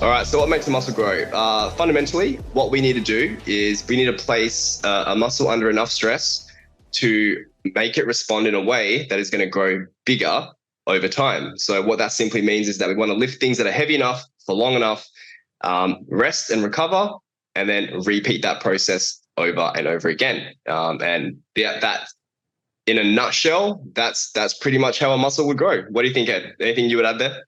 All right, so what makes a muscle grow? Fundamentally, what we need to do is we need to place a muscle under enough stress to make it respond in a way that is going to grow bigger over time. So what that simply means is that we want to lift things that are heavy enough for long enough, rest and recover, and then repeat that process over and over again. That, in a nutshell, that's pretty much how a muscle would grow. What do you think, Ed? Anything you would add there?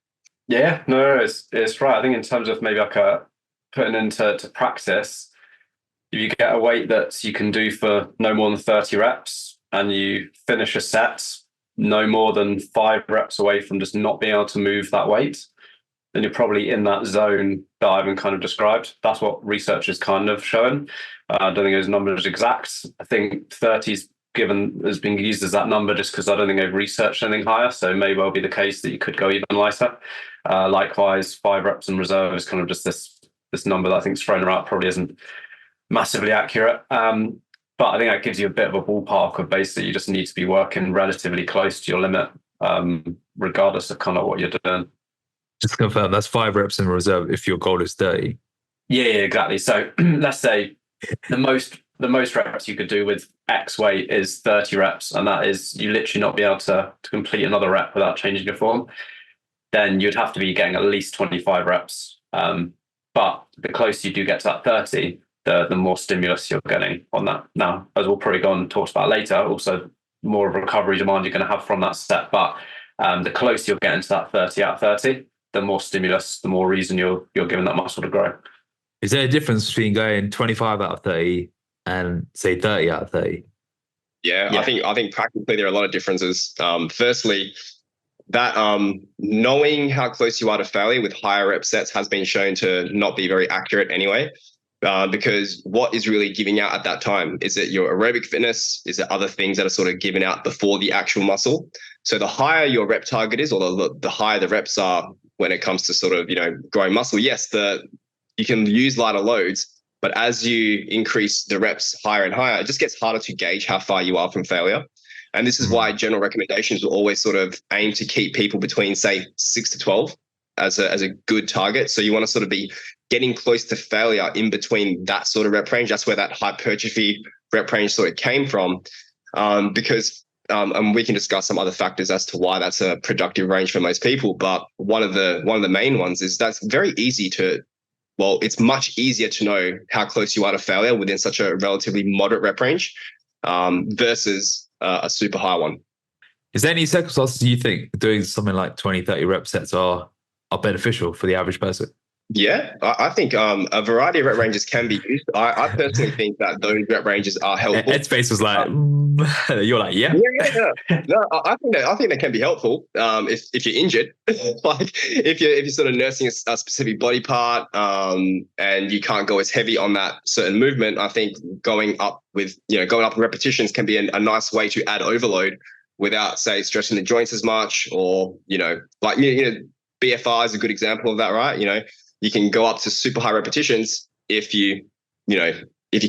Yeah, no, it's right. I think in terms of maybe like putting into practice, if you get a weight that you can do for no more than 30 reps and you finish a set no more than 5 reps away from just not being able to move that weight, then you're probably in that zone that Ivan kind of described. That's what research is kind of showing. I don't think those numbers are exact. I think 30's given as being used as that number just because I don't think they've researched anything higher. So it may well be the case that you could go even lighter. Likewise, 5 reps in reserve is kind of just this number that I think is thrown around, probably isn't massively accurate. But I think that gives you a bit of a ballpark of basically you just need to be working relatively close to your limit, regardless of kind of what you're doing. Just to confirm, that's 5 reps in reserve if your goal is 30. Yeah, exactly. So let's say the most reps you could do with X weight is 30 reps, and that is you literally not be able to complete another rep without changing your form. Then you'd have to be getting at least 25 reps. But the closer you do get to that 30, the more stimulus you're getting on that. Now, as we'll probably go on and talk about later, also more of a recovery demand you're going to have from that set. But the closer you're getting to that 30 out of 30, the more stimulus, the more reason you're giving that muscle to grow. Is there a difference between going 25 out of 30 and say 30 out of 30? Yeah. I think practically there are a lot of differences. Firstly, that knowing how close you are to failure with higher rep sets has been shown to not be very accurate anyway, because what is really giving out at that time? Is it your aerobic fitness? Is it other things that are sort of given out before the actual muscle? So the higher your rep target is, or the higher the reps are when it comes to sort of, growing muscle, yes, you can use lighter loads, but as you increase the reps higher and higher, it just gets harder to gauge how far you are from failure. And this is why general recommendations will always sort of aim to keep people between, say, 6 to 12 as a good target. So you want to sort of be getting close to failure in between that sort of rep range. That's where that hypertrophy rep range sort of came from, because and we can discuss some other factors as to why that's a productive range for most people. But one of the main ones is that's very easy it's much easier to know how close you are to failure within such a relatively moderate rep range versus a super high one. Is there any circumstances you think doing something like 20, 30 rep sets are beneficial for the average person? Yeah, I think a variety of rep ranges can be used. I personally think that those rep ranges are helpful. Headspace was like, you're like, yeah. No, I think they can be helpful if you're injured, like if you're sort of nursing a specific body part and you can't go as heavy on that certain movement. I think going up in repetitions can be a nice way to add overload without, say, stressing the joints as much, or BFR is a good example of that, right? You can go up to super high repetitions if you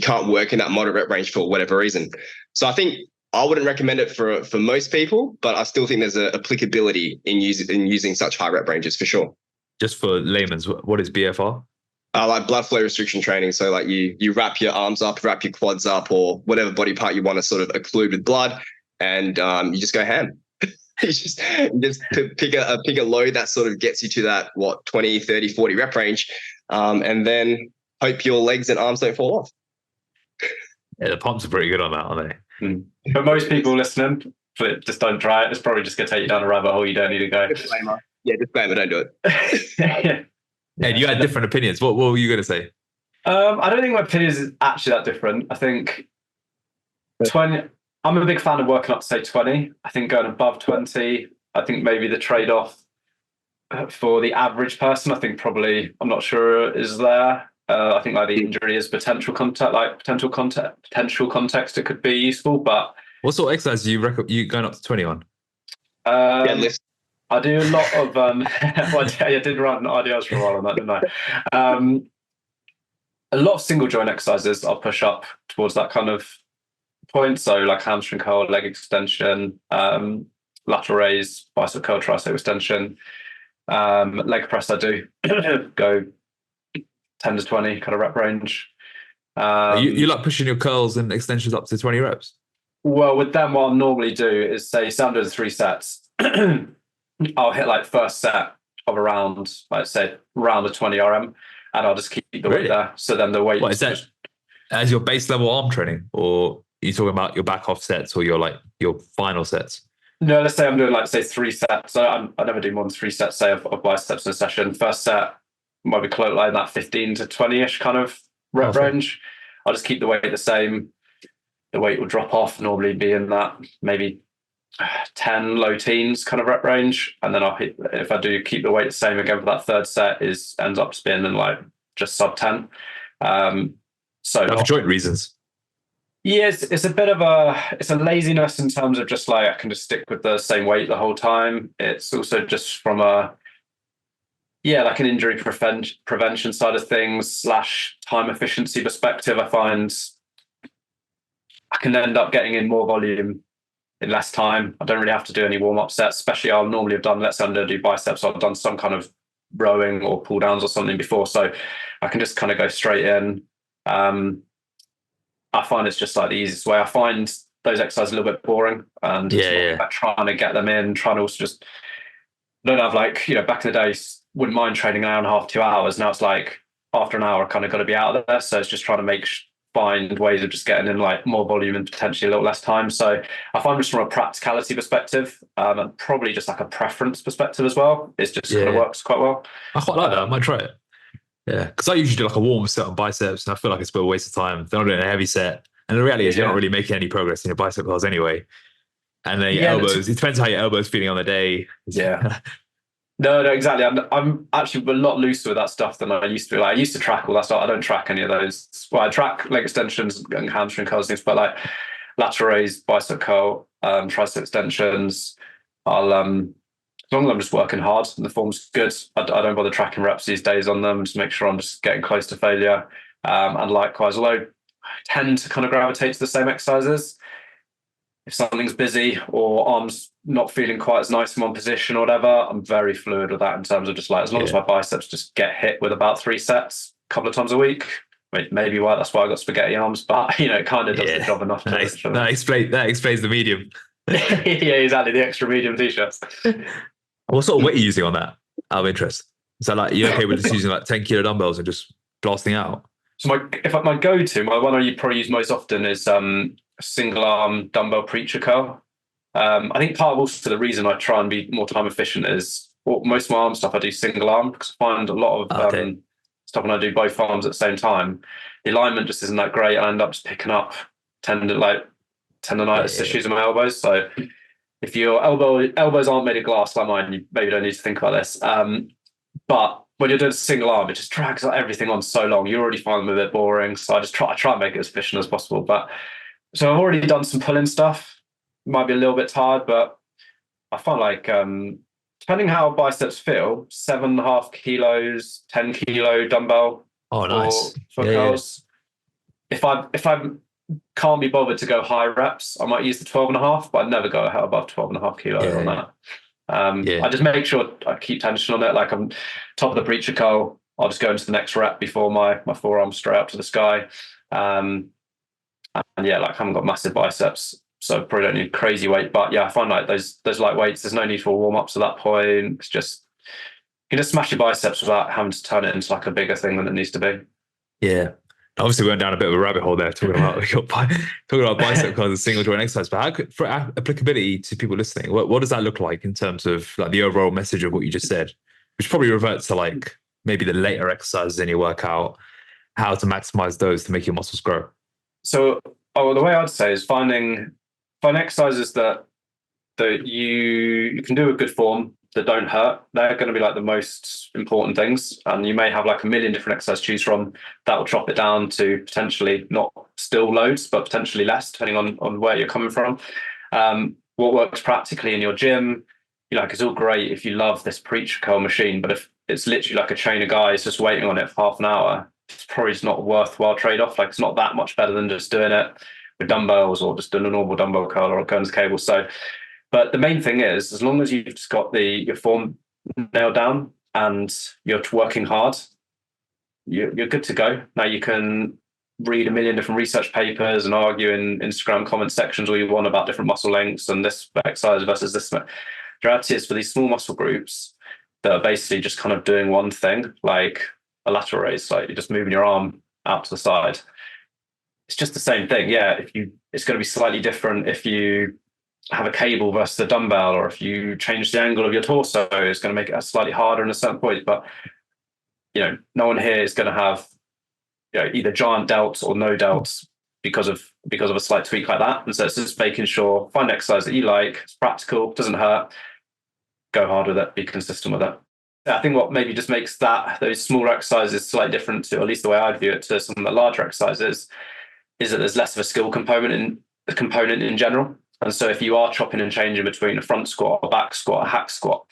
can't work in that moderate rep range for whatever reason. So I think I wouldn't recommend it for most people, but I still think there's an applicability in using such high rep ranges for sure. Just for layman's, what is BFR? Like blood flow restriction training. So like you wrap your arms up, wrap your quads up, or whatever body part you want to sort of occlude with blood, and you just go ham. You just pick a load that sort of gets you to that 20, 30, 40 rep range, and then hope your legs and arms don't fall off. Yeah, the pumps are pretty good on that, aren't they? For most people listening, just don't try it. It's probably just going to take you down a rabbit hole you don't need to go. Disclaimer. Yeah, disclaimer, don't do it. Ed, you had different opinions. What were you going to say? I don't think my opinion is actually that different. I think 20... I'm a big fan of working up to, say, 20. I think going above 20, I think maybe the trade-off for the average person, I think probably, I'm not sure, is there. I think like the injury is potential context, it could be useful. But what sort of exercise do you recommend you going up to 20 on? I do a lot of, I did run RDLs for a while on that, didn't I? A lot of single joint exercises I'll push up towards that kind of point. So like hamstring curl, leg extension, lateral raise, bicep curl, tricep extension, leg press I do go 10 to 20 kind of rep range. You like pushing your curls and extensions up to 20 reps? Well, with them, what I'll normally do is say I'm doing 3 sets. I'll hit like first set of around, like say, around the 20 RM, and I'll just keep the weight there. So then the weight. What is that? As your base level arm training, or are you talking about your back off sets or your final sets? No, let's say I'm doing like say 3 sets. So I never do more than 3 sets, say, of biceps in a session. First set might be close like that 15 to 20-ish kind of rep range. I'll just keep the weight the same. The weight will drop off, normally be in that maybe 10 low teens kind of rep range, and then I'll hit, if I do keep the weight the same again for that third set, ends up spinning like just sub 10. So for joint reasons. Yeah, it's a bit of a laziness in terms of just like I can just stick with the same weight the whole time. It's also just from like an injury prevention side of things / time efficiency perspective. I find I can end up getting in more volume in less time. I don't really have to do any warm-up sets, especially I'll normally have done, let's say I'm going to do biceps, I've done some kind of rowing or pull downs or something before. So I can just kind of go straight in. I find it's just like the easiest way. I find those exercises a little bit boring, and like trying to get them in, trying to also just don't have like, back in the day, wouldn't mind training an hour and a half, 2 hours. Now it's like after an hour, I kind of got to be out of there. So it's just trying to find ways of just getting in like more volume and potentially a little less time. So I find just from a practicality perspective, and probably just like a preference perspective as well, it just kind of works quite well. I quite like that. I might try it. Yeah, because I usually do like a warm set on biceps, and I feel like it's a bit of a waste of time. Then I'm doing a heavy set, and the reality is you're not really making any progress in your bicep curls anyway. And then your elbows, it depends how your elbow's feeling on the day. Yeah. No, exactly. I'm actually a lot looser with that stuff than I used to be. Like, I used to track all that stuff. I don't track any of those. Well, I track leg extensions and hamstring curls and things, but like lateral raise, bicep curl, tricep extensions, I'll as long as I'm just working hard and the form's good, I don't bother tracking reps these days on them. Just make sure I'm just getting close to failure. And likewise, although I tend to kind of gravitate to the same exercises, if something's busy or arms not feeling quite as nice in one position or whatever, I'm very fluid with that in terms of just like, as long as my biceps just get hit with about 3 sets a couple of times a week, maybe that's why I got spaghetti arms, but it kind of does the job enough. That explains the medium. Yeah, exactly. The extra medium t-shirts. What sort of weight are you using on that, out of interest? Is that like, you're okay with just using like 10 kilo dumbbells and just blasting out? So my go-to, my one I probably use most often is single arm dumbbell preacher curl. I think part of also the reason I try and be more time efficient is most of my arm stuff I do single arm, because I find a lot of stuff when I do both arms at the same time, the alignment just isn't that great. I end up just picking up tendonitis issues in my elbows. So if your elbows aren't made of glass like mine, you maybe don't need to think about this. But when you're doing a single arm, it just drags everything on so long. You already find them a bit boring. So I try and make it as efficient as possible. But so I've already done some pull-in stuff. Might be a little bit tired, but I find like depending how biceps feel, 7.5 kilos, 10 kilo dumbbell. Oh, nice. For curls. If I can't be bothered to go high reps, I might use the 12.5, but I'd never go above 12.5 kilos on that. I just make sure I keep tension on it. Like I'm top of the preacher curl, I'll just go into the next rep before my forearm straight up to the sky. And like I haven't got massive biceps, so probably don't need crazy weight. But yeah, I find like those light weights, there's no need for warm-ups at that point. It's just, you can just smash your biceps without having to turn it into like a bigger thing than it needs to be. Yeah. Obviously, we went down a bit of a rabbit hole there talking about bicep curls and single joint exercise. But for applicability to people listening, what does that look like in terms of like the overall message of what you just said, which probably reverts to like maybe the later exercises in your workout, how to maximize those to make your muscles grow? So, the way I'd say is find exercises that you can do with good form, that don't hurt. They're going to be like the most important things. And you may have like a million different exercises to choose from that will chop it down to potentially not still loads, but potentially less, depending on where you're coming from. What works practically in your gym, it's all great if you love this preacher curl machine, but if it's literally like a chain of guys just waiting on it for half an hour, it's probably just not a worthwhile trade-off. Like it's not that much better than just doing it with dumbbells or just doing a normal dumbbell curl or a Kearns cable. So, but the main thing is, as long as you've just got your form nailed down and you're working hard, you're good to go. Now you can read a million different research papers and argue in Instagram comment sections all you want about different muscle lengths and this exercise versus this. The reality is, for these small muscle groups that are basically just kind of doing one thing, like a lateral raise, like you're just moving your arm out to the side. It's just the same thing. Yeah, it's going to be slightly different if you have a cable versus a dumbbell, or if you change the angle of your torso, it's going to make it slightly harder in a certain point. But no one here is going to have either giant delts or no delts because of a slight tweak like that. And so it's just making sure, find exercise that you like, it's practical, doesn't hurt, go hard with it, be consistent with it. I think what maybe just makes those smaller exercises slightly different to, at least the way I'd view it, to some of the larger exercises, is that there's less of a skill component in general. And so if you are chopping and changing between a front squat, a back squat, a hack squat,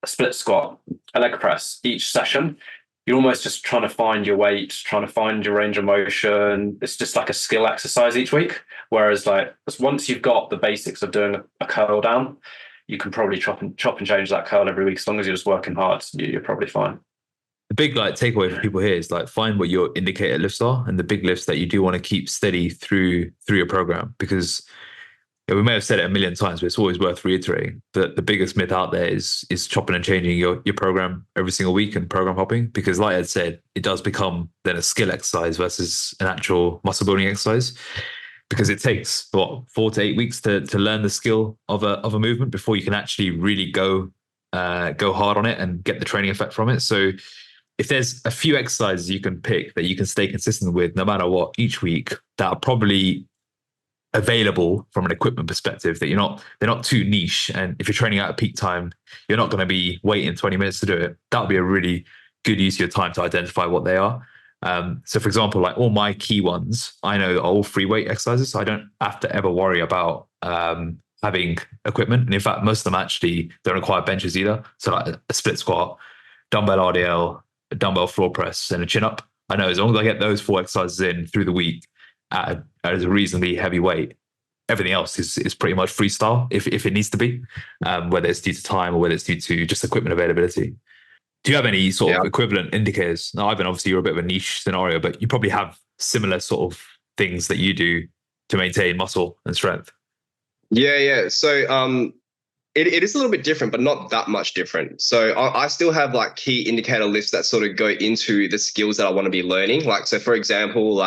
a split squat, a leg press, each session, you're almost just trying to find your weight, trying to find your range of motion. It's just like a skill exercise each week. Whereas once you've got the basics of doing a curl down, you can probably chop and change that curl every week. As long as you're just working hard, you're probably fine. The big takeaway for people here is find what your indicator lifts are and the big lifts that you do want to keep steady through your program, because we may have said it a million times, but it's always worth reiterating that the biggest myth out there is chopping and changing your program every single week and program hopping, because like I said, it does become then a skill exercise versus an actual muscle building exercise, because it takes 4 to 8 weeks to learn the skill of a movement before you can actually really go hard on it and get the training effect from it. So if there's a few exercises you can pick that you can stay consistent with no matter what each week, that are probably available from an equipment perspective, that they're not too niche, and if you're training at a peak time, you're not going to be waiting 20 minutes to do it, that would be a really good use of your time to identify what they are. So for example, all my key ones, I know are all free weight exercises, so I don't have to ever worry about having equipment. And in fact, most of them actually don't require benches either. So a split squat, dumbbell RDL, a dumbbell floor press, and a chin up. I know as long as I get those 4 exercises in through the week at a reasonably heavy weight, everything else is pretty much freestyle if it needs to be, whether it's due to time or whether it's due to just equipment availability. Do you have any sort of equivalent indicators? Now, Ivan, obviously you're a bit of a niche scenario, but you probably have similar sort of things that you do to maintain muscle and strength. Yeah. So it is a little bit different, but not that much different. So I still have key indicator lifts that sort of go into the skills that I want to be learning. So for example,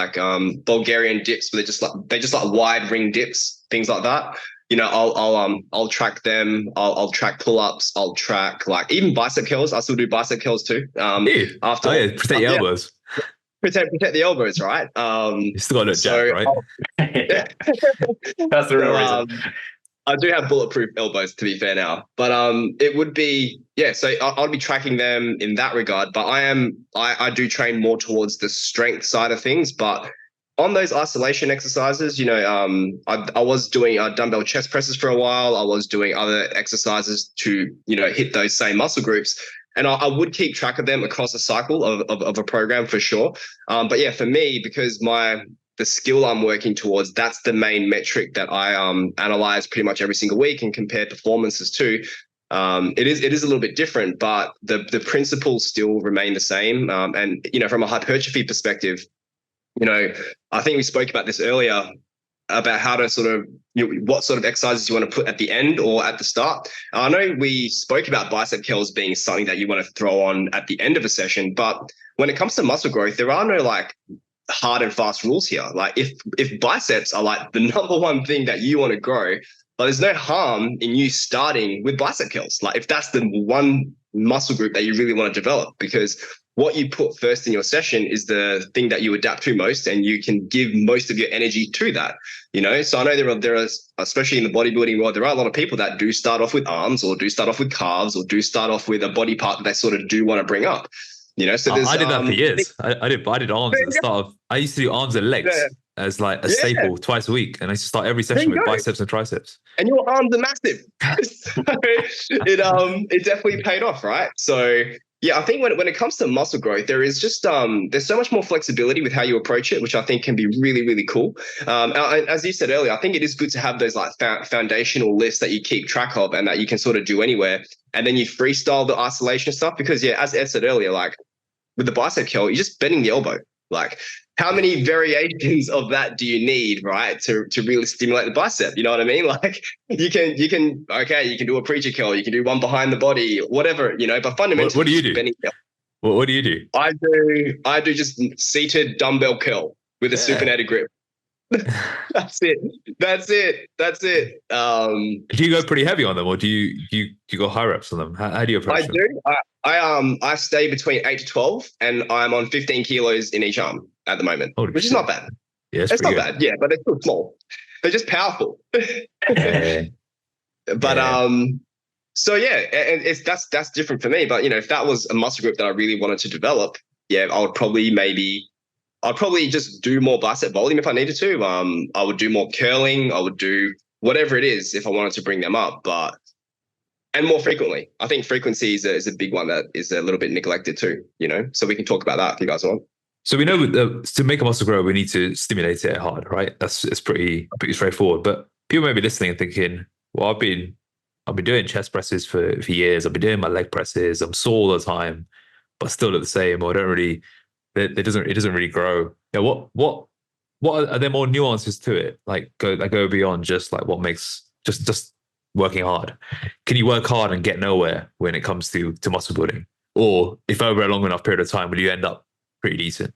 Bulgarian dips, but they're just wide ring dips, things like that. I'll track them. I'll track pull-ups. I'll track even bicep curls. I still do bicep curls too. Protect your elbows. Protect the elbows, right? You still got to look jacked, right? That's the real reason. I do have bulletproof elbows, to be fair now, but it would be, so I'll be tracking them in that regard, but I do train more towards the strength side of things. But on those isolation exercises, I was doing dumbbell chest presses for a while. I was doing other exercises to, hit those same muscle groups. And I would keep track of them across a cycle of a program for sure. But yeah, for me, because the skill I'm working towards, that's the main metric that I analyze pretty much every single week and compare performances to. It is a little bit different, but the principles still remain the same. And from a hypertrophy perspective, I think we spoke about this earlier about how to sort of what sort of exercises you want to put at the end or at the start. I know we spoke about bicep curls being something that you want to throw on at the end of a session, but when it comes to muscle growth, there are no hard and fast rules here. If biceps are the number one thing that you want to grow, there's no harm in you starting with bicep curls. If that's the one muscle group that you really want to develop, because what you put first in your session is the thing that you adapt to most, and you can give most of your energy to that. So I know there are, especially in the bodybuilding world, there are a lot of people that do start off with arms, or do start off with calves, or do start off with a body part that they sort of do want to bring up. So I did that for years. I did arms at the start of. I used to do arms and legs as a staple twice a week, and I used to start every session with biceps and triceps. And your arms are massive, so it definitely paid off, right? So yeah, I think when it comes to muscle growth, there is just there's so much more flexibility with how you approach it, which I think can be really, really cool. And as you said earlier, I think it is good to have those foundational lists that you keep track of and that you can sort of do anywhere. And then you freestyle the isolation stuff, because as Ed said earlier, with the bicep curl, you're just bending the elbow. Like, how many variations of that do you need, right, to really stimulate the bicep? You know what I mean? Like, you can do a preacher curl, you can do one behind the body, whatever, but fundamentally, what do you do? What do you do? I do just seated dumbbell curl with a supinated grip. That's it. Do you go pretty heavy on them, or do you go high reps on them? How do you approach them? I stay between 8 to 12, and I'm on 15 kilos in each arm at the moment, which is not bad. Yeah, it's not bad. Yeah, but they're still small. They're just powerful. Yeah. But so yeah, and that's different for me. But if that was a muscle group that I really wanted to develop, yeah, I'd probably just do more bicep volume if I needed to. I would do more curling. I would do whatever it is if I wanted to bring them up, and more frequently. I think frequency is a big one that is a little bit neglected too, so we can talk about that if you guys want. So we know to make a muscle grow, we need to stimulate it hard, right? It's pretty straightforward. But people may be listening and thinking, well, I've been doing chest presses for years. I've been doing my leg presses. I'm sore all the time, but still look the same, or it doesn't really grow. Yeah, what are there more nuances to it? Like go beyond just like what makes just working hard. Can you work hard and get nowhere when it comes to muscle building? Or if over a long enough period of time, will you end up pretty decent?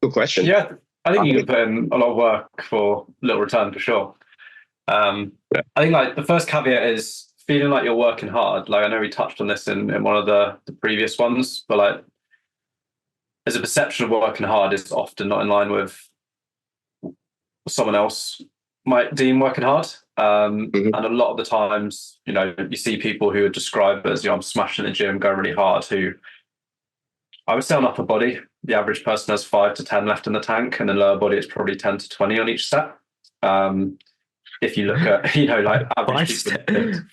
Good question. Yeah, I think you can put in a lot of work for little return for sure. I think like the first caveat is feeling like you're working hard. Like I know we touched on this in one of the previous ones, but like there's a perception of working hard is often not in line with someone else might deem working hard. And a lot of the times, you see people who are described as, I'm smashing the gym, going really hard, who I would say on upper body, the average person has 5 to 10 left in the tank, and in lower body, it's probably 10 to 20 on each set. If you look at, like average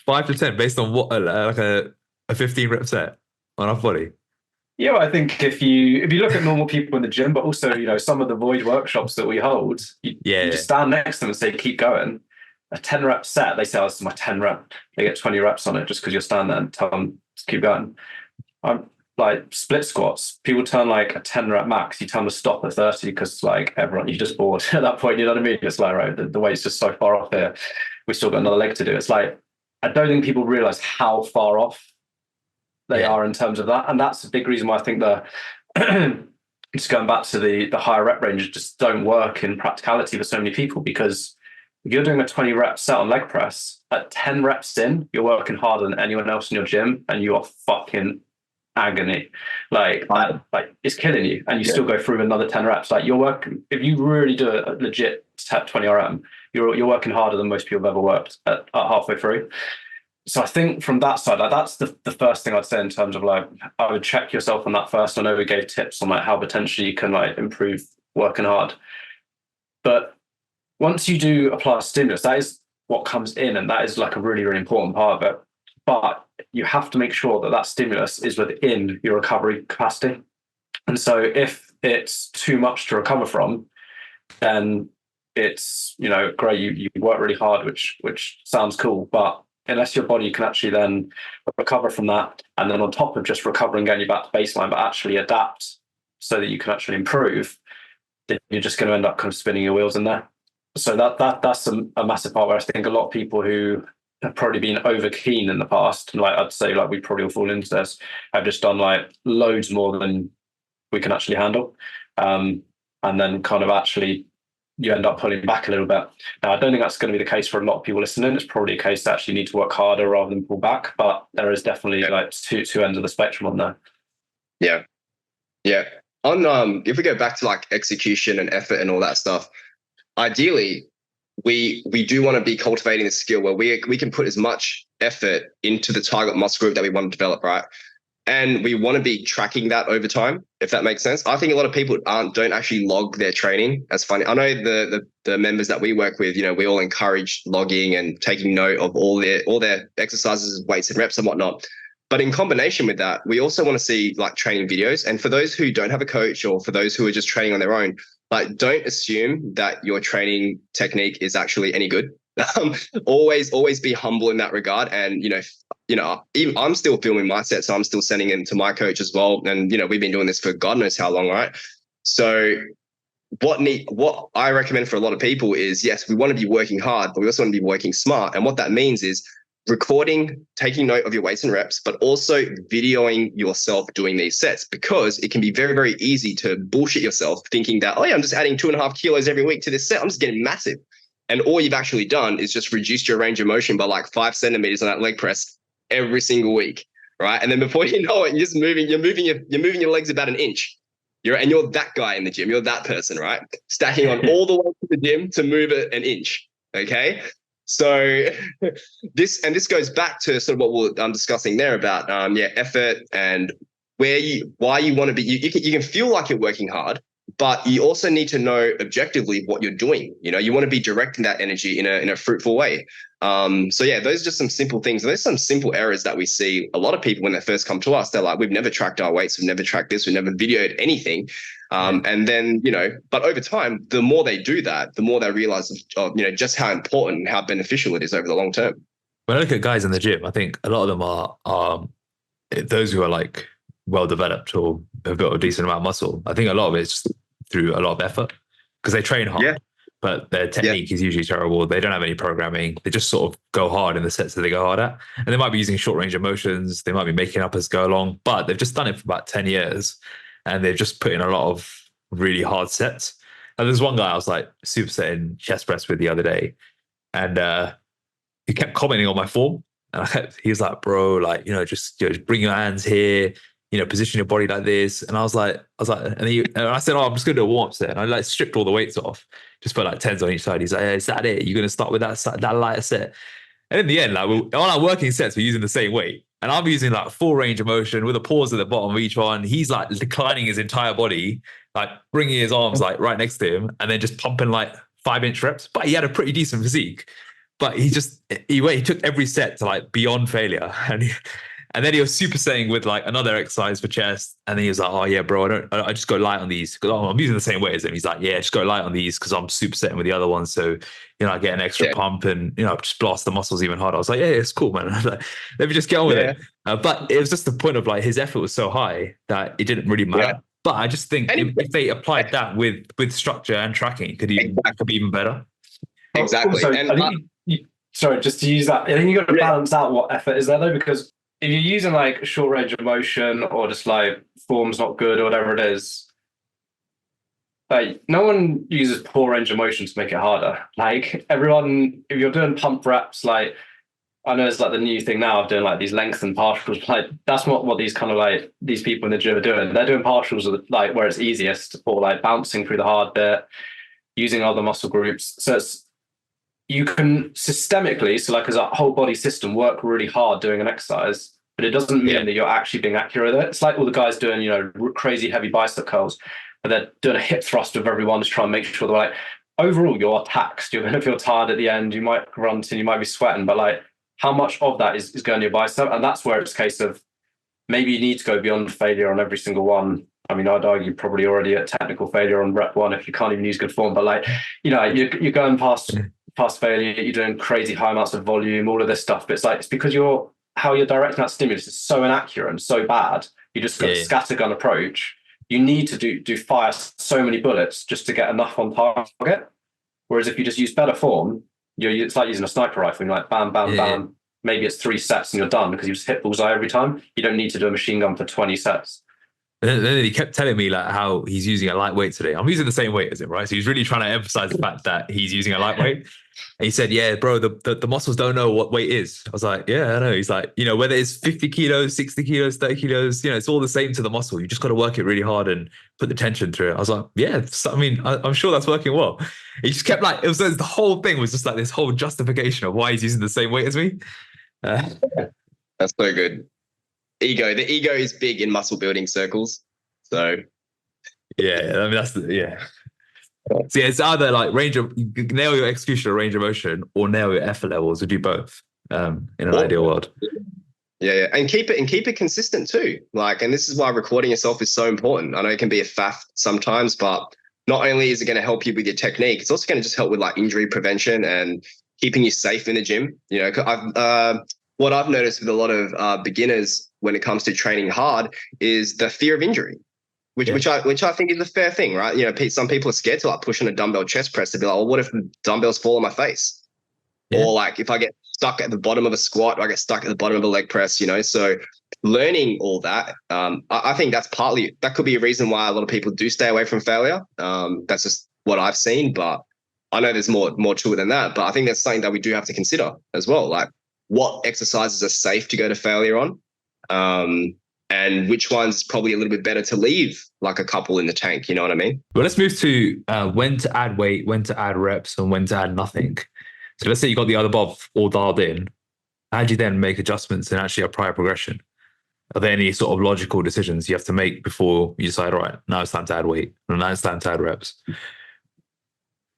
5 to 10 based on what, like a 15 rep set on upper body. Yeah, well, I think if you look at normal people in the gym, but also some of the void workshops that we hold, you just stand next to them and say, keep going. A 10 rep set, they say, oh, this is my 10 rep. They get 20 reps on it just because you're standing there and tell them to keep going. I'm like split squats. People turn like a 10 rep max. You tell them to stop at 30 because like everyone, you're just bored at that point. You know what I mean? It's like, right, the weight's just so far off here. We still got another leg to do. It's like, I don't think people realize how far off they are in terms of that. And that's a big reason why I think just going back to the higher rep ranges just don't work in practicality for so many people, because if you're doing a 20 rep set on leg press, at 10 reps in, you're working harder than anyone else in your gym and you are fucking agony. Like it's killing you. And you still go through another 10 reps. Like you're working, if you really do a legit 20 RM, you're working harder than most people have ever worked at halfway through. So I think from that side, like that's the first thing I'd say in terms of like, I would check yourself on that first. I know we gave tips on like how potentially you can like improve working hard. But once you do apply a stimulus, that is what comes in, and that is like a really, really important part of it. But you have to make sure that stimulus is within your recovery capacity. And so if it's too much to recover from, then it's, great, you work really hard, which sounds cool, but unless your body can actually then recover from that, and then on top of just recovering, getting you back to baseline, but actually adapt so that you can actually improve, then you're just going to end up kind of spinning your wheels in there. So that's a massive part where I think a lot of people who have probably been over keen in the past, and like I'd say like we probably all fall into this, have just done like loads more than we can actually handle. And then kind of actually you end up pulling back a little bit. Now, I don't think that's going to be the case for a lot of people listening. It's probably a case that actually need to work harder rather than pull back, but there is definitely like two ends of the spectrum on there. Yeah. On if we go back to like execution and effort and all that stuff, ideally we do want to be cultivating the skill where we can put as much effort into the target muscle group that we want to develop, right? And we want to be tracking that over time, if that makes sense. I think a lot of people don't actually log their training. That's funny. I know the members that we work with, we all encourage logging and taking note of all their exercises, weights and reps and whatnot. But in combination with that, we also want to see like training videos. And for those who don't have a coach, or for those who are just training on their own, like don't assume that your training technique is actually any good. Always be humble in that regard. And, I'm still filming my sets. So I'm still sending them to my coach as well. And, we've been doing this for God knows how long, right? So what I recommend for a lot of people is, yes, we want to be working hard, but we also want to be working smart. And what that means is recording, taking note of your weights and reps, but also videoing yourself doing these sets, because it can be very, very easy to bullshit yourself thinking that, oh yeah, I'm just adding 2.5 kilos every week to this set. I'm just getting massive. And all you've actually done is just reduced your range of motion by like 5 centimeters on that leg press every single week, right? And then before you know it, you're moving your legs about an inch. You're that guy in the gym. You're that person, right? Stacking on all the way to the gym to move it an inch. Okay. So this goes back to sort of what I'm discussing there about effort and why you want to be. You can feel like you're working hard, but you also need to know objectively what you're doing. You want to be directing that energy in a fruitful way. So yeah, those are just some simple things. There's some simple errors that we see. A lot of people, when they first come to us, they're like, we've never tracked our weights. We've never tracked this. We've never videoed anything. And then, but over time, the more they do that, the more they realize, just how important and how beneficial it is over the long term. When I look at guys in the gym, I think a lot of them are those who are like well developed or have got a decent amount of muscle. I think a lot of it's just through a lot of effort, because they train hard. Yeah. But their technique is usually terrible. They don't have any programming. They just sort of go hard in the sets that they go hard at. And they might be using short range of motions. They might be making up as go along, but they've just done it for about 10 years. And they've just put in a lot of really hard sets. And there's one guy I was like supersetting chest press with the other day. And he kept commenting on my form. And he was like, bro, like, just bring your hands here, position your body like this. And I was like, and I said, oh, I'm just going to do a warm-up set. And I like stripped all the weights off, just put like 10s on each side. He's like, hey, is that it? You're going to start with that lighter set? And in the end, like on our working sets, we're using the same weight. And I'm using like full range of motion with a pause at the bottom of each one. He's like declining his entire body, like bringing his arms like right next to him, and then just pumping like 5-inch reps. But he had a pretty decent physique. But he took every set to like beyond failure. And then he was supersetting with like another exercise for chest. And then he was like, oh yeah, bro, I just go light on these because I'm using the same weight as him. He's like, yeah, just go light on these because I'm supersetting with the other ones. So, I get an extra pump and, just blast the muscles even harder. I was like, yeah, it's cool, man. Like, let me just get on with it. But it was just the point of like his effort was so high that it didn't really matter. Yeah. But I just think if they applied that with structure and tracking, it could be even better. Exactly. Also, and sorry, just to use that, I think you've got to balance out what effort is there though, because if you're using like short range of motion or just like form's not good or whatever it is, like no one uses poor range of motion to make it harder. Like everyone, if you're doing pump reps, like I know it's like the new thing now of doing like these lengthened partials, like that's what these kind of like these people in the gym are doing. They're doing partials like where it's easiest, or like bouncing through the hard bit, using other muscle groups. So you can systemically, so like as a whole body system, work really hard doing an exercise, but it doesn't mean that you're actually being accurate at it. It's like all the guys doing, crazy heavy bicep curls, but they're doing a hip thrust with everyone to try and make sure they're like, overall, you're taxed. You're going to feel tired at the end. You might grunt and you might be sweating, but like how much of that is going to your bicep? And that's where it's a case of maybe you need to go beyond failure on every single one. I mean, I'd argue probably already at technical failure on rep 1 if you can't even use good form, but like, you're going past failure, you're doing crazy high amounts of volume, all of this stuff. But it's because how you're directing that stimulus is so inaccurate and so bad. You just got a scattergun approach. You need to do fire so many bullets just to get enough on target. Whereas if you just use better form, it's like using a sniper rifle. You're like bam, bam, bam. Maybe it's 3 sets and you're done because you just hit bullseye every time. You don't need to do a machine gun for 20 sets. And then he kept telling me like how he's using a lightweight today. I'm using the same weight as him, right? So he's really trying to emphasize the fact that he's using a lightweight. And he said, yeah, bro, the muscles don't know what weight is. I was like, yeah, I know. He's like, whether it's 50 kilos, 60 kilos, 30 kilos, it's all the same to the muscle. You just got to work it really hard and put the tension through it. I was like, yeah, I mean, I'm sure that's working well. He just kept like, the whole thing was just like this whole justification of why he's using the same weight as me. That's so good. The ego is big in muscle building circles. So yeah, I mean So yeah, it's either like nail your execution or range of motion, or nail your effort levels, or do both in an ideal world. Yeah, and keep it consistent too. Like, and this is why recording yourself is so important. I know it can be a faff sometimes, but not only is it going to help you with your technique, it's also going to just help with like injury prevention and keeping you safe in the gym. what I've noticed with a lot of beginners when it comes to training hard is the fear of injury, which I think is a fair thing, right? You know, some people are scared to like push on a dumbbell chest press to be like, well, what if the dumbbells fall on my face? Yeah. Or like if I get stuck at the bottom of a squat, or I get stuck at the bottom of a leg press, you know? So learning all that, I think that could be a reason why a lot of people do stay away from failure. That's just what I've seen, but I know there's more to it than that. But I think that's something that we do have to consider as well. Like what exercises are safe to go to failure on, and which one's probably a little bit better to leave like a couple in the tank. You know what I mean? Well, let's move to when to add weight, when to add reps, and when to add nothing. So let's say you got the other above all dialed in. How do you then make adjustments in actually a prior progression? Are there any sort of logical decisions you have to make before you decide, all right, now it's time to add weight, or now it's time to add reps?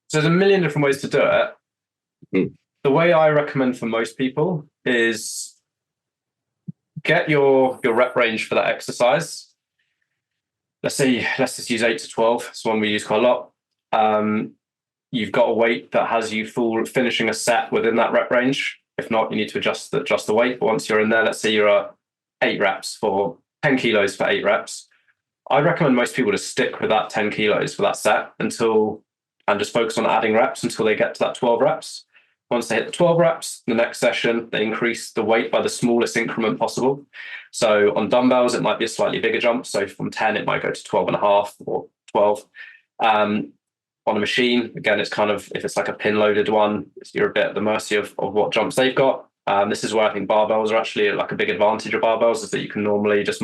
So there's a million different ways to do it. The way I recommend for most people is get your rep range for that exercise. Let's just use 8 to 12. It's one we use quite a lot. You've got a weight that has you finishing a set within that rep range. If not, you need to adjust the weight. But once you're in there, let's say you're at 8 reps for 10 kilos for 8 reps. I recommend most people to stick with that 10 kilos for that set and just focus on adding reps until they get to that 12 reps. Once they hit the 12 reps, the next session, they increase the weight by the smallest increment possible. So on dumbbells, it might be a slightly bigger jump. So from 10, it might go to 12 and a half or 12. On a machine, again, it's kind of, if it's like a pin loaded one, you're a bit at the mercy of what jumps they've got. This is where I think barbells are actually like a big advantage of barbells, is that you can normally just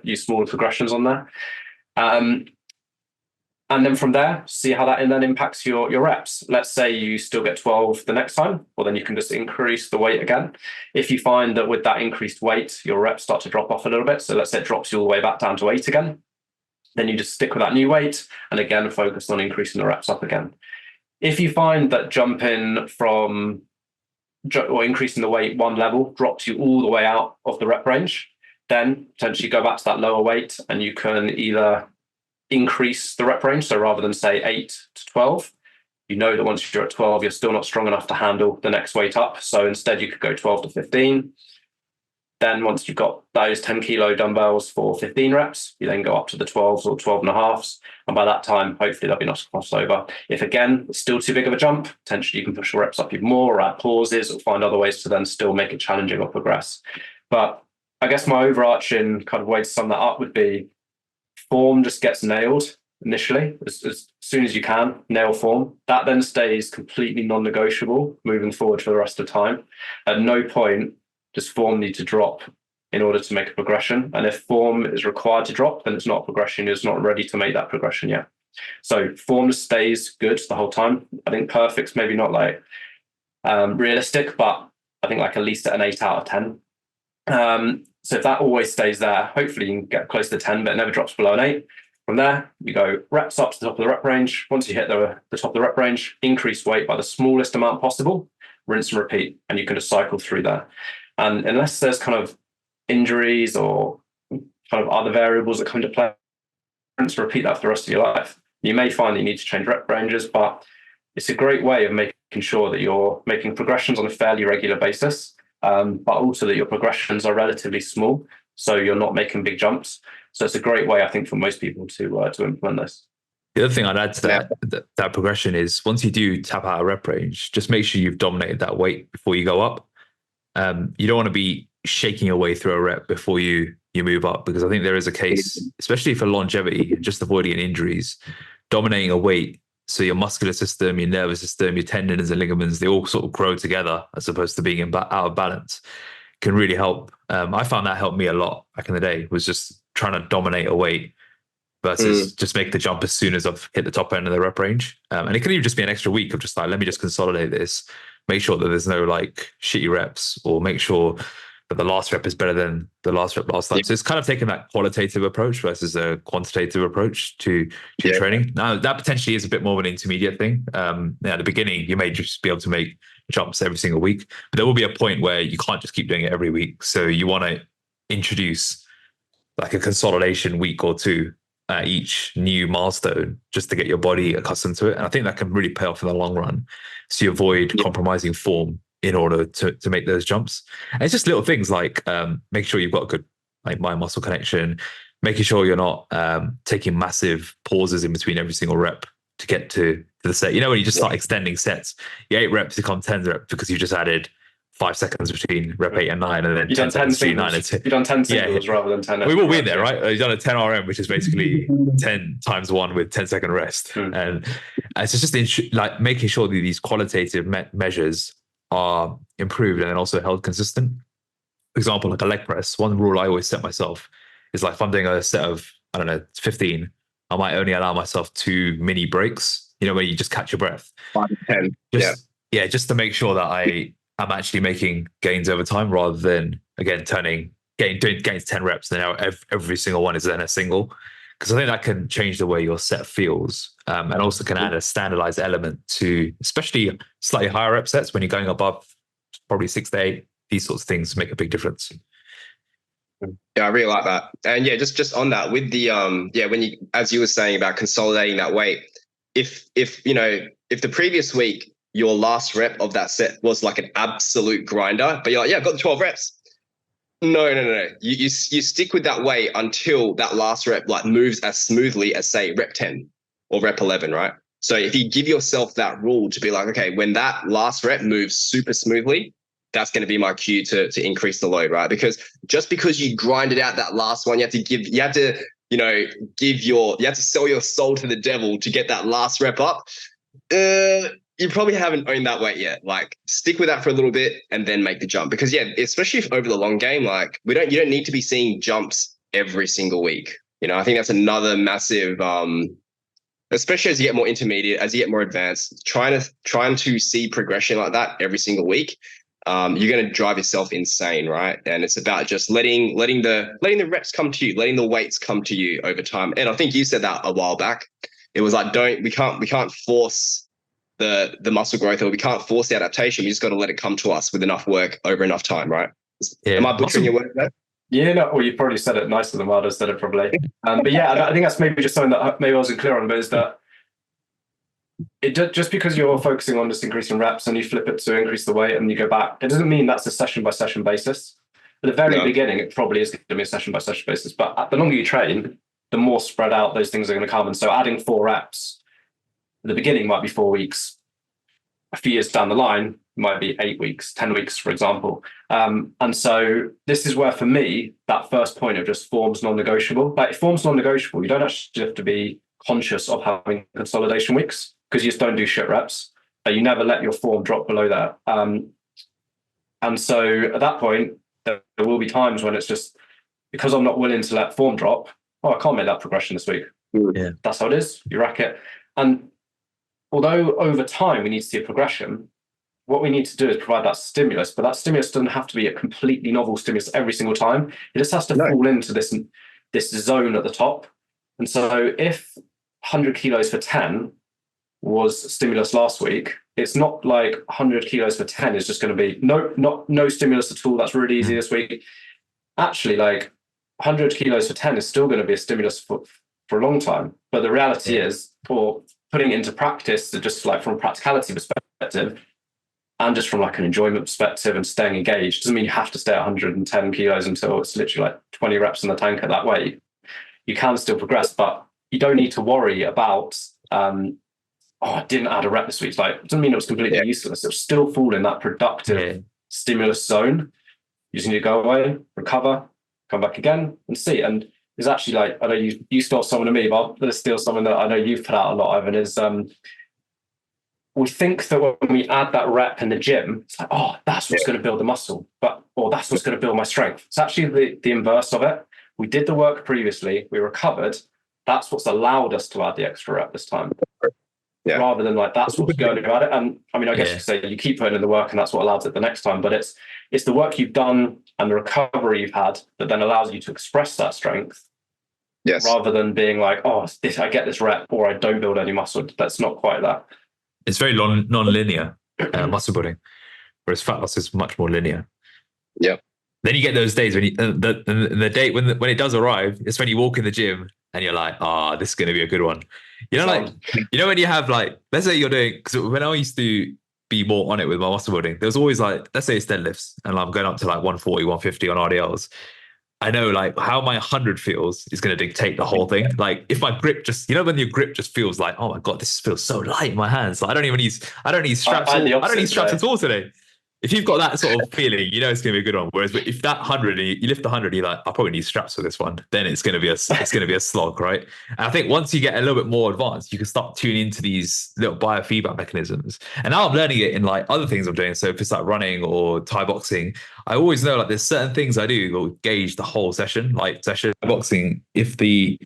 use smaller progressions on there. And then from there, see how that then impacts your reps. Let's say you still get 12 the next time, well, then you can just increase the weight again. If you find that with that increased weight, your reps start to drop off a little bit, so let's say it drops you all the way back down to 8 again, then you just stick with that new weight and again, focus on increasing the reps up again. If you find that jumping from or increasing the weight one level drops you all the way out of the rep range, then potentially go back to that lower weight and you can either increase the rep range. So rather than say 8 to 12, you know that once you're at 12, you're still not strong enough to handle the next weight up. So instead you could go 12 to 15. Then once you've got those 10 kilo dumbbells for 15 reps, you then go up to the 12s or 12 and a halves. And by that time, hopefully there'll be enough crossover. If again, it's still too big of a jump, potentially you can push the reps up even more or add pauses or find other ways to then still make it challenging or progress. But I guess my overarching kind of way to sum that up would be form just gets nailed initially, as soon as you can, nail form. That then stays completely non-negotiable moving forward for the rest of the time. At no point does form need to drop in order to make a progression. And if form is required to drop, then it's not a progression. It's not ready to make that progression yet. So form stays good the whole time. I think perfect's maybe not like realistic, but I think like at least at an 8 out of 10. So if that always stays there, hopefully you can get close to 10, but it never drops below an 8. From there, you go reps up to the top of the rep range. Once you hit the top of the rep range, increase weight by the smallest amount possible, rinse and repeat, and you can just cycle through there. And unless there's kind of injuries or kind of other variables that come into play, rinse and repeat that for the rest of your life. You may find that you need to change rep ranges, but it's a great way of making sure that you're making progressions on a fairly regular basis, but also that your progressions are relatively small, so you're not making big jumps. So it's a great way, I think, for most people to implement this. The other thing I'd add to that progression is once you do tap out a rep range, just make sure you've dominated that weight before you go up. You don't want to be shaking your way through a rep before you move up, because I think there is a case, especially for longevity, just avoiding injuries, dominating a weight. So your muscular system, your nervous system, your tendons and ligaments, they all sort of grow together as opposed to being out of balance, can really help. I found that helped me a lot back in the day, was just trying to dominate a weight versus just make the jump as soon as I've hit the top end of the rep range. And it can even just be an extra week of just like, let me just consolidate this, make sure that there's no like shitty reps, or make sure that the last rep is better than the last rep last time. So it's kind of taking that qualitative approach versus a quantitative approach to training. Now that potentially is a bit more of an intermediate thing. At the beginning, you may just be able to make jumps every single week, but there will be a point where you can't just keep doing it every week. So you want to introduce like a consolidation week or two at each new milestone, just to get your body accustomed to it. And I think that can really pay off in the long run. So you avoid compromising form in order to make those jumps. And it's just little things like making sure you've got a good like mind muscle connection, making sure you're not taking massive pauses in between every single rep to get to the set. You know, when you just start extending sets, your 8 reps become 10 reps because you just added 5 seconds between rep 8 and 9, and then 10 seconds between 9 and 10. You've done 10 singles rather than 10. We've all been there, right? You've done a 10 RM, which is basically 10 times 1 with 10-second rest. And it's just like making sure that these qualitative measures are improved and then also held consistent. For example, like a leg press, one rule I always set myself is like if I'm doing a set of, I don't know, 15, I might only allow myself 2 mini breaks, you know, where you just catch your breath. 5 to 10. Just to make sure that I'm actually making gains over time rather than, again, doing gains 10 reps, and now every single one is then a single. Because I think that can change the way your set feels, and also can add a standardized element to, especially slightly higher rep sets when you're going above probably 6 to 8. These sorts of things make a big difference. Yeah, I really like that. And yeah, just on that with the when you, as you were saying about consolidating that weight, if the previous week your last rep of that set was like an absolute grinder, but you're like, yeah, I've got the 12 reps. No. You stick with that weight until that last rep like moves as smoothly as say rep 10 or rep 11, right? So if you give yourself that rule to be like, okay, when that last rep moves super smoothly, that's going to be my cue to increase the load, right? Because just because you grinded out that last one, you have to sell your soul to the devil to get that last rep up. You probably haven't owned that weight yet. Like, stick with that for a little bit and then make the jump. Because especially if over the long game, like you don't need to be seeing jumps every single week. You know, I think that's another massive, especially as you get more intermediate, as you get more advanced, trying to see progression like that every single week. You're going to drive yourself insane, right? And it's about just letting the reps come to you, letting the weights come to you over time. And I think you said that a while back. It was like, we can't force the muscle growth, or we can't force the adaptation. We just got to let it come to us with enough work over enough time, right? Yeah. Am I butchering your work there? Yeah, no, well, you probably said it nicer than Wilder said it probably. But yeah, I think that's maybe just something that maybe I wasn't clear on, but is that just because you're focusing on just increasing reps and you flip it to increase the weight and you go back, it doesn't mean that's a session by session basis. At the very beginning, it probably is going to be a session by session basis, but the longer you train, the more spread out those things are going to come. And so adding 4 reps at the beginning might be 4 weeks. A few years down the line, it might be 8 weeks, 10 weeks, for example. And so this is where, for me, that first point of just form's non-negotiable. Like, if form's non-negotiable, you don't actually have to be conscious of having consolidation weeks, because you just don't do shit reps. You never let your form drop below that. And so at that point, there will be times when it's just, because I'm not willing to let form drop, I can't make that progression this week. Yeah. That's how it is. You rack it. And although over time we need to see a progression, what we need to do is provide that stimulus, but that stimulus doesn't have to be a completely novel stimulus every single time. It just has to fall into this zone at the top. And so if 100 kilos for 10 was stimulus last week, it's not like 100 kilos for 10 is just going to be no stimulus at all. That's really easy this week. Actually, like 100 kilos for 10 is still going to be a stimulus for a long time. But the reality is, for putting it into practice, just like from a practicality perspective, and just from like an enjoyment perspective and staying engaged, doesn't mean you have to stay at 110 kilos until it's literally like 20 reps in the tank at that weight. You can still progress, but you don't need to worry about I didn't add a rep this week. It's like, it doesn't mean it was completely useless. It'll still fall in that productive stimulus zone. You just need to go away, recover, come back again and see. And it's actually like, I know you stole something to me, but I'm going to steal something that I know you've put out a lot, Ivan, is we think that when we add that rep in the gym, it's like, that's what's going to build the muscle, or that's what's going to build my strength. It's actually the inverse of it. We did the work previously, we recovered. That's what's allowed us to add the extra rep this time. Yeah. Rather than like, that's what's going about it. And I mean, I guess you could say you keep putting in the work and that's what allows it the next time, but it's the work you've done and the recovery you've had that then allows you to express that strength. Yes. Rather than being like, I get this rep or I don't build any muscle. That's not quite that. It's very non-linear muscle building, whereas fat loss is much more linear. Yeah. Then you get those days when the day when it does arrive, it's when you walk in the gym and you're like, this is going to be a good one. You know, like, when you have like, let's say you're doing, because when I used to be more on it with my muscle building. There's always like, let's say it's deadlifts and I'm going up to like 140, 150 on RDLs. I know like how my 100 feels is going to dictate the whole thing. Like if my grip just, when your grip just feels like, oh my God, this feels so light in my hands. Like I don't need straps. I don't need straps at all today. If you've got that sort of feeling, it's going to be a good one. Whereas if that 100, you lift the 100, you're like, I probably need straps for this one. Then it's going to be a slog, right? And I think once you get a little bit more advanced, you can start tuning into these little biofeedback mechanisms. And now I'm learning it in like other things I'm doing. So if it's like running or Thai boxing, I always know like there's certain things I do that will gauge the whole session. Like session boxing, if the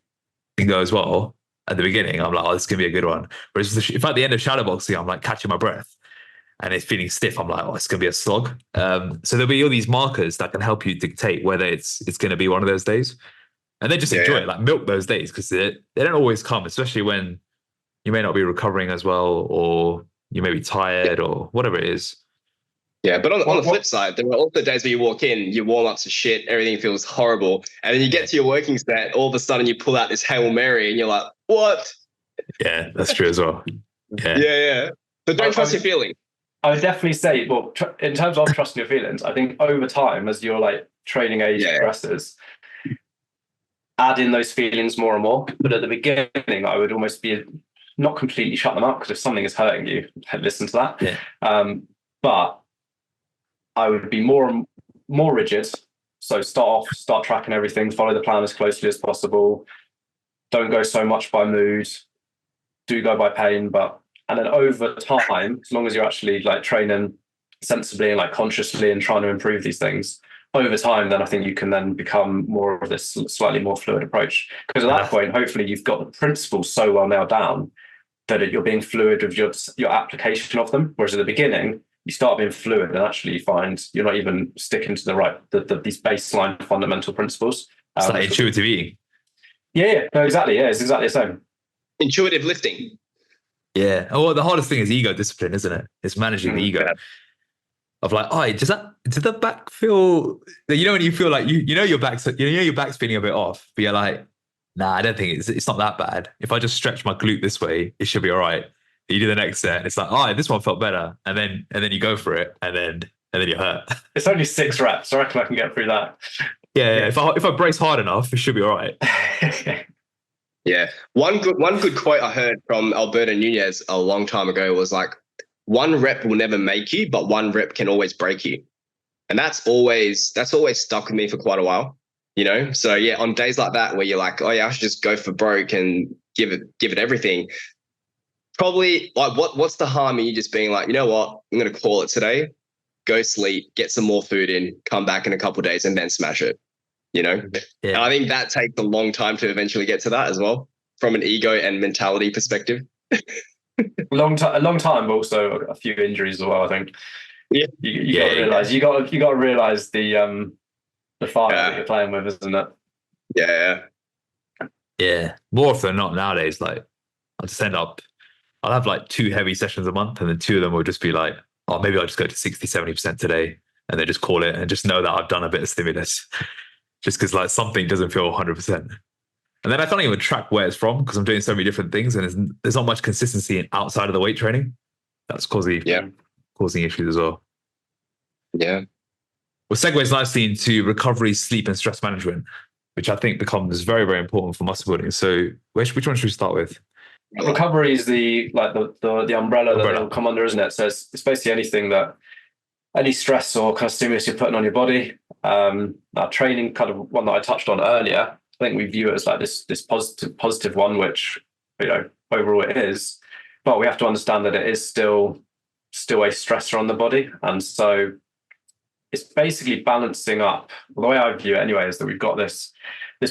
thing goes well at the beginning, I'm like, oh, this is going to be a good one. Whereas if at the end of shadow boxing, I'm like catching my breath and it's feeling stiff, I'm like, oh, it's going to be a slog. So there'll be all these markers that can help you dictate whether it's going to be one of those days. And then just enjoy it, like milk those days, because they don't always come, especially when you may not be recovering as well, or you may be tired or whatever it is. Yeah, but on the flip side, there are also days where you walk in, your warm-ups are shit, everything feels horrible. And then you get to your working set, all of a sudden you pull out this Hail Mary and you're like, what? Yeah, that's true as well. Yeah. But don't trust your feelings. I would definitely say, well, in terms of trusting your feelings, I think over time, as your like training age progresses, add in those feelings more and more. But at the beginning, I would almost be not completely shut them out, because if something is hurting you, listen to that. Yeah. But I would be more rigid. So start tracking everything, follow the plan as closely as possible. Don't go so much by mood. Do go by pain, and then over time, as long as you're actually like training sensibly and like consciously and trying to improve these things over time, then I think you can then become more of this slightly more fluid approach. Because at that point, hopefully you've got the principles so well nailed down that you're being fluid with your application of them. Whereas at the beginning, you start being fluid and actually you find you're not even sticking to these baseline fundamental principles. It's like intuitive eating. Yeah, no, exactly. Yeah, it's exactly the same. Intuitive lifting. Yeah. Oh, well, the hardest thing is ego discipline, isn't it? It's managing the ego. Of like, oh, did the back feel? When you feel like your back's feeling a bit off, but you're like, nah, I don't think it's not that bad. If I just stretch my glute this way, it should be all right. You do the next set, and it's like, oh, this one felt better, and then you go for it, and then you're hurt. It's only 6 reps. I reckon I can get through that. Yeah. If I brace hard enough, it should be all right. Yeah. One good quote I heard from Alberto Nunez a long time ago was like, one rep will never make you, but one rep can always break you. And that's always stuck with me for quite a while, So yeah, on days like that where you're like, oh yeah, I should just go for broke and give it everything. Probably like what's the harm in you just being like, you know what, I'm going to call it today, go sleep, get some more food in, come back in a couple of days and then smash it. Yeah. And I think that takes a long time to eventually get to that as well, from an ego and mentality perspective. A long time, but also a few injuries as well. I think. Yeah, you got to realize you got to realize the fire that you're playing with, isn't it? Yeah. More often than not nowadays, like I'll have like 2 heavy sessions a month, and then 2 of them will just be like, oh, maybe I'll just go to 60-70% today, and then just call it and just know that I've done a bit of stimulus. Just because like something doesn't feel 100%. And then I can't even track where it's from because I'm doing so many different things, and there's not much consistency outside of the weight training. That's causing issues as well. Yeah. Well, segues nicely into recovery, sleep, and stress management, which I think becomes very, very important for muscle building. So which one should we start with? Recovery is the umbrella that it'll come under, isn't it? So it's basically any stress or kind of stimulus you're putting on your body. Our training, kind of one that I touched on earlier, I think we view it as like this positive one, which overall it is, but we have to understand that it is still a stressor on the body, and so it's basically balancing up. The way I view it anyway is that we've got this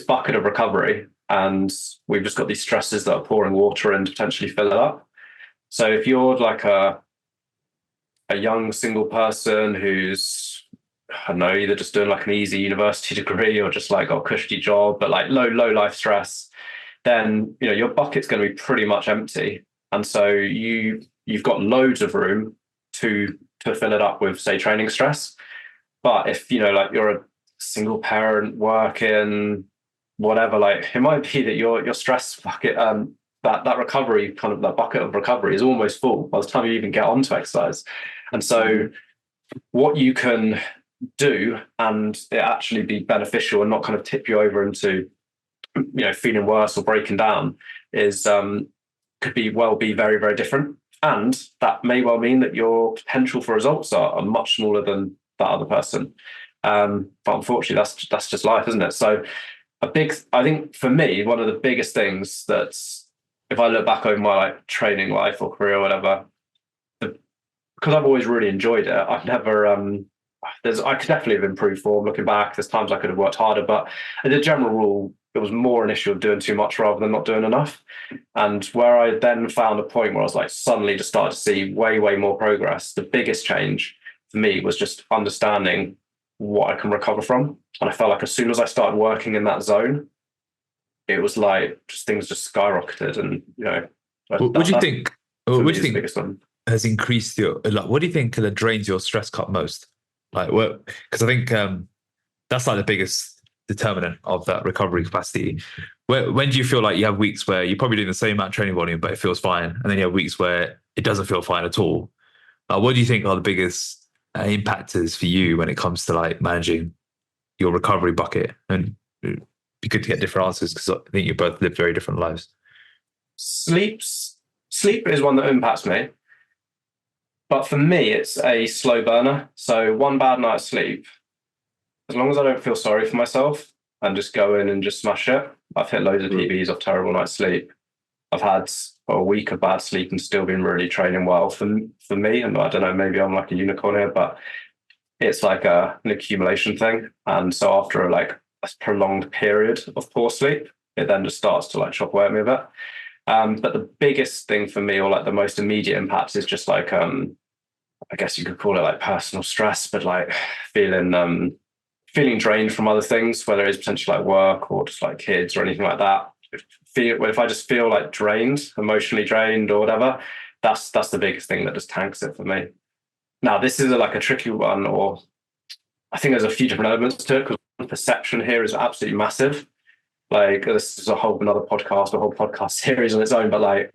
bucket of recovery, and we've just got these stresses that are pouring water in to potentially fill it up. So if you're like a young single person who's, I don't know, either just doing like an easy university degree or just like got a cushy job, but like low life stress, then your bucket's going to be pretty much empty, and so you've got loads of room to fill it up with, say, training stress. But if like you're a single parent working, whatever, like it might be that your stress bucket that recovery, kind of that bucket of recovery, is almost full by the time you even get onto exercise. And so what you can do and it actually be beneficial and not kind of tip you over into, feeling worse or breaking down is could be very, very different. And that may well mean that your potential for results are much smaller than that other person. But unfortunately, that's just life, isn't it? So I think for me, one of the biggest things that's, if I look back over my training life or career or whatever, because I've always really enjoyed it, I've never, I could definitely have improved form looking back. There's times I could have worked harder, but as a general rule, it was more an issue of doing too much rather than not doing enough. And where I then found a point where I was suddenly just started to see way, way more progress. The biggest change for me was just understanding what I can recover from. And I felt like as soon as I started working in that zone, it was things just skyrocketed. And, what do you think? What do you think one has increased what do you think that drains your stress cut most? Because I think that's the biggest determinant of that recovery capacity. When do you feel like you have weeks where you're probably doing the same amount of training volume, but it feels fine, and then you have weeks where it doesn't feel fine at all? What do you think are the biggest impactors for you when it comes to managing your recovery bucket? And it'd be good to get different answers because I think you both live very different lives. Sleep is one that impacts me, but for me, it's a slow burner. So one bad night of sleep, as long as I don't feel sorry for myself and just go in and just smash it. I've hit loads of PBs off terrible night's sleep. I've had a week of bad sleep and still been really training well for me. And I don't know, maybe I'm like a unicorn here, but it's like an accumulation thing. And so after a prolonged period of poor sleep, it then just starts to chop away at me a bit. But the biggest thing for me, or the most immediate impact, is just I guess you could call it personal stress, but feeling drained from other things, whether it's potentially work or just kids or anything like that. If I just feel drained, emotionally drained or whatever, that's the biggest thing that just tanks it for me. Now, this is a tricky one, or I think there's a few different elements to it, because perception here is absolutely massive. This is a whole podcast series on its own, but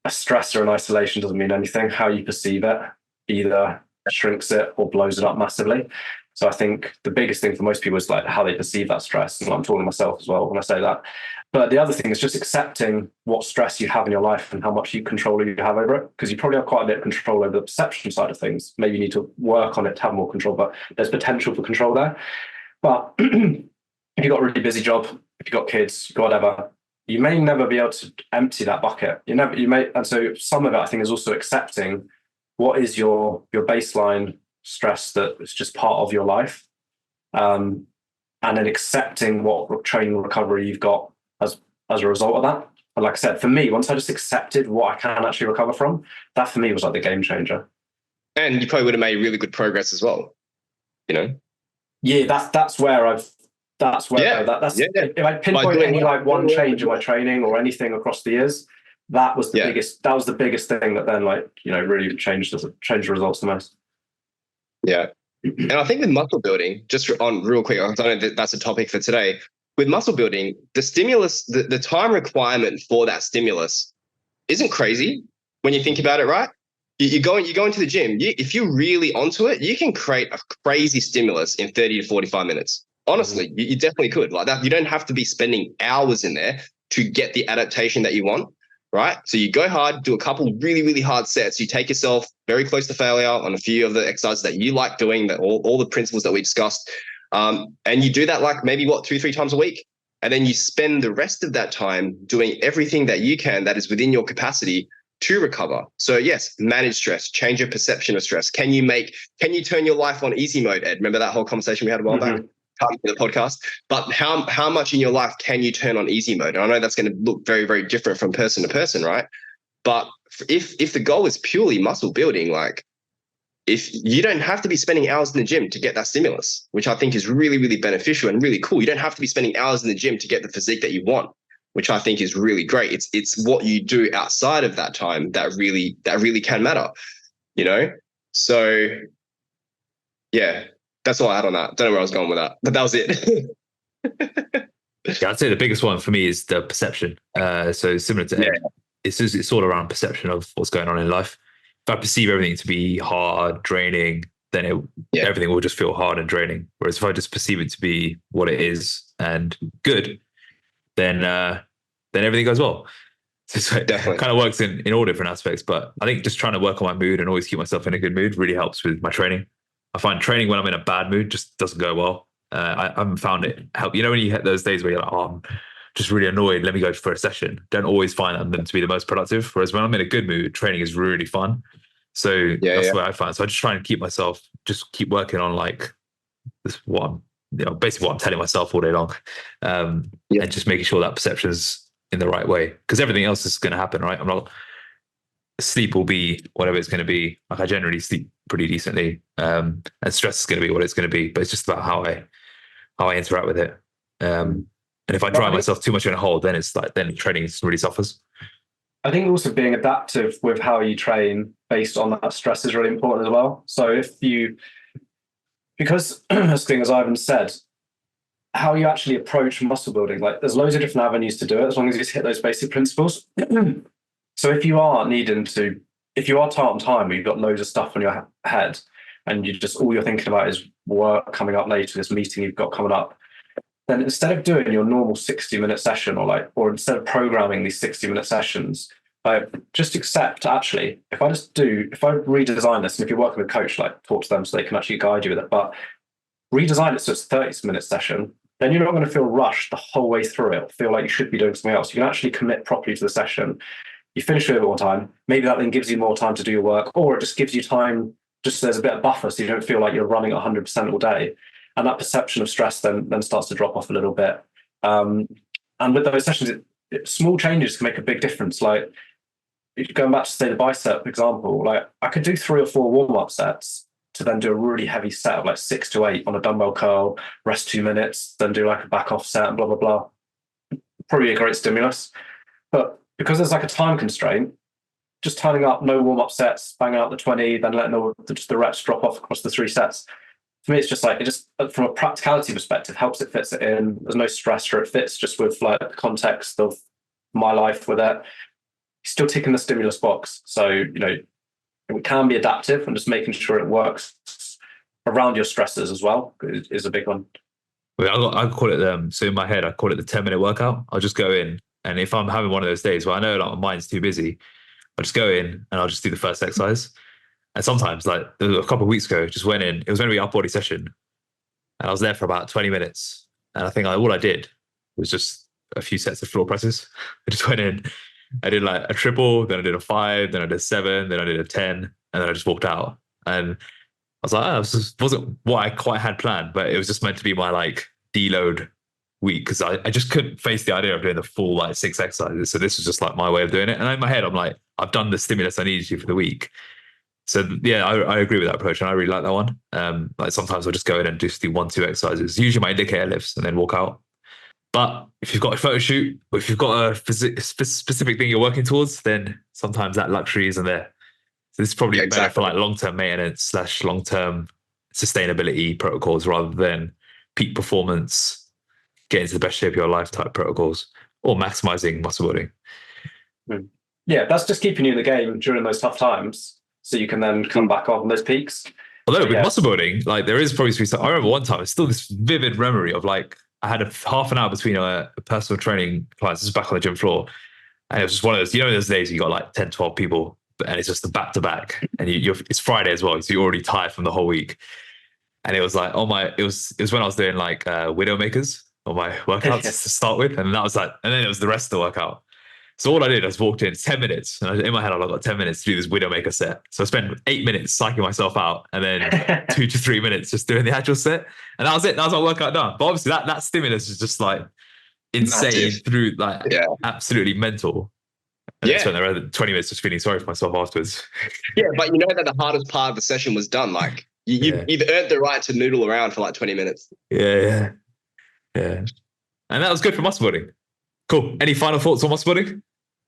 a stress or an isolation doesn't mean anything. How you perceive it either shrinks it or blows it up massively. So I think the biggest thing for most people is how they perceive that stress. And I'm talking to myself as well when I say that. But the other thing is just accepting what stress you have in your life and how much control you have over it. Because you probably have quite a bit of control over the perception side of things. Maybe you need to work on it to have more control, but there's potential for control there. But if you've got a really busy job, if you've got kids, whatever, you may never be able to empty that bucket. And so some of it, I think, is also accepting what is your baseline stress that is just part of your life, and then accepting what training recovery you've got as a result of that. And like I said, for me, once I just accepted what I can actually recover from, that for me was the game changer. And you probably would have made really good progress as well. Yeah, that's where that's if I pinpoint any one change in my training or anything across the years, that was the biggest. That was the biggest thing that then really changed the results the most. Yeah. And I think with muscle building, just on real quick, I don't know that's a topic for today. With muscle building, the stimulus, the time requirement for that stimulus isn't crazy when you think about it, right? You go into the gym. If you're really onto it, you can create a crazy stimulus in 30 to 45 minutes. Honestly, you definitely could. That. You don't have to be spending hours in there to get the adaptation that you want. Right? So you go hard, do a couple really, really hard sets. You take yourself very close to failure on a few of the exercises that you like doing, that all the principles that we discussed. And you do that maybe 2-3 times a week. And then you spend the rest of that time doing everything that you can that is within your capacity to recover. So yes, manage stress, change your perception of stress. Can you turn your life on easy mode, Ed? Remember that whole conversation we had a while back? The podcast, but how much in your life can you turn on easy mode? And I know that's going to look very, very different from person to person, right? But if the goal is purely muscle building, if you don't have to be spending hours in the gym to get that stimulus, which I think is really, really beneficial and really cool. You don't have to be spending hours in the gym to get the physique that you want, which I think is really great. It's what you do outside of that time that really can matter, So yeah. That's all I had on that. Don't know where I was going with that, but that was it. Yeah, I'd say the biggest one for me is the perception. So similar to Ed, it's all around perception of what's going on in life. If I perceive everything to be hard, draining, then everything will just feel hard and draining. Whereas if I just perceive it to be what it is and good, then everything goes well. So it kind of works in all different aspects. But I think just trying to work on my mood and always keep myself in a good mood really helps with my training. I find training when I'm in a bad mood just doesn't go well. I haven't found it help. You know, when you hit those days where you're like, oh, I'm just really annoyed, let me go for a session. Don't always find them to be the most productive. Whereas when I'm in a good mood, training is really fun. So that's what I find. So I just try and keep myself, just keep working on like this, basically what I'm telling myself all day long. And just making sure that perception is in the right way. Because everything else is going to happen, right? Sleep will be whatever it's going to be. Like I generally sleep pretty decently. And stress is going to be what it's going to be. But it's just about how I interact with it. And if I drive myself too much in a hole, then training really suffers. I think also being adaptive with how you train based on that stress is really important as well. So because as Ivan said, how you actually approach muscle building, like there's loads of different avenues to do it as long as you just hit those basic principles. So if you are tight on time, you've got loads of stuff on your head and all you're thinking about is work coming up later, this meeting you've got coming up, then instead of doing your normal 60-minute session or instead of programming these 60-minute sessions, just accept actually, if I redesign this, and if you're working with a coach, like talk to them so they can actually guide you with it, but redesign it so it's a 30-minute session, then you're not going to feel rushed the whole way through it, feel like you should be doing something else. You can actually commit properly to the session. You finish it on time. Maybe that then gives you more time to do your work, or it just gives you time, just so there's a bit of buffer so you don't feel like you're running 100% all day. And that perception of stress then starts to drop off a little bit. And with those sessions, small changes can make a big difference. Like going back to say the bicep example, like I could do 3 or 4 warm-up sets to then do a really heavy set of like 6 to 8 on a dumbbell curl, rest 2 minutes, then do like a back off set and blah, blah, blah. Probably a great stimulus. But because there's like a time constraint, just turning up, no warm-up sets, bang out the 20, then letting the reps drop off across the 3 sets. For me, it's just like, from a practicality perspective, helps it fits it in. There's no stress, or it fits just with like the context of my life with it. Still ticking the stimulus box. So, it can be adaptive, and just making sure it works around your stressors as well is a big one. I call it, so in my head, I call it the 10-minute workout. I'll just go in, and if I'm having one of those days where I know like my mind's too busy, I'll just go in and I'll just do the first exercise. And sometimes, like a couple of weeks ago, just went in. It was going to be an upper body session, and I was there for about 20 minutes. And I think all I did was just a few sets of floor presses. I just went in. I did like a triple, then I did a 5, then I did a 7, then I did a 10, and then I just walked out. And I was like, this wasn't what I quite had planned, but it was just meant to be my like deload week, because I just couldn't face the idea of doing the full like 6 exercises. So this was just like my way of doing it. And in my head, I'm like, I've done the stimulus I needed to for the week. So yeah, I agree with that approach, and I really like that one. Like sometimes I'll just go in and just do 1-2 exercises, usually my indicator lifts, and then walk out. But if you've got a photo shoot, or if you've got a specific thing you're working towards, then sometimes that luxury isn't there. So this is probably better for like long-term maintenance / long-term sustainability protocols, rather than peak performance, get into the best shape of your life type protocols, or maximizing muscle building. Yeah, that's just keeping you in the game during those tough times, so you can then come back on those peaks. Although with muscle building, like there is probably some. I remember one time, it's still this vivid memory of like I had a half an hour between a personal training clients. This is back on the gym floor, and it was just one of those. Those days you got like 10, 12 people, and it's just the back to back, and it's Friday as well, so you're already tired from the whole week. And it was like, it was when I was doing like Widowmakers on my workouts to start with, and that was like, and then it was the rest of the workout. So all I did, I just walked in 10 minutes, and in my head, I've got 10 minutes to do this Widowmaker set. So I spent 8 minutes psyching myself out, and then 2 to 3 minutes just doing the actual set. And that was it. That was my workout done. But obviously that stimulus is just like insane, through like absolutely mental. And I spent the other 20 minutes just feeling sorry for myself afterwards. Yeah, but you know that the hardest part of the session was done. Like you've earned the right to noodle around for like 20 minutes. Yeah. And that was good for muscle building. Cool. Any final thoughts on muscle building?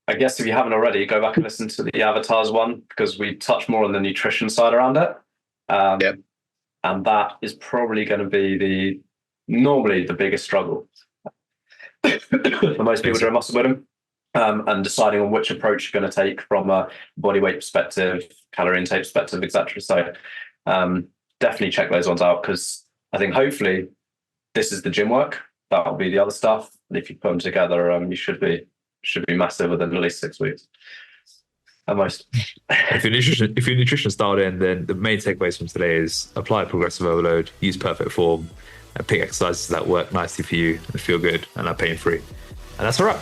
I guess if you haven't already, go back and listen to the avatars one, because we touch more on the nutrition side around it. And that is probably going to be normally the biggest struggle. for most people during muscle building, and deciding on which approach you're going to take from a body weight perspective, calorie intake perspective, etc. So definitely check those ones out, because I think hopefully this is the gym work. That'll be the other stuff. And if you put them together, you should be massive within at least 6 weeks. At most. If your nutrition dialed in, then the main takeaways from today is apply progressive overload, use perfect form, and pick exercises that work nicely for you and feel good and are pain free. And that's a wrap.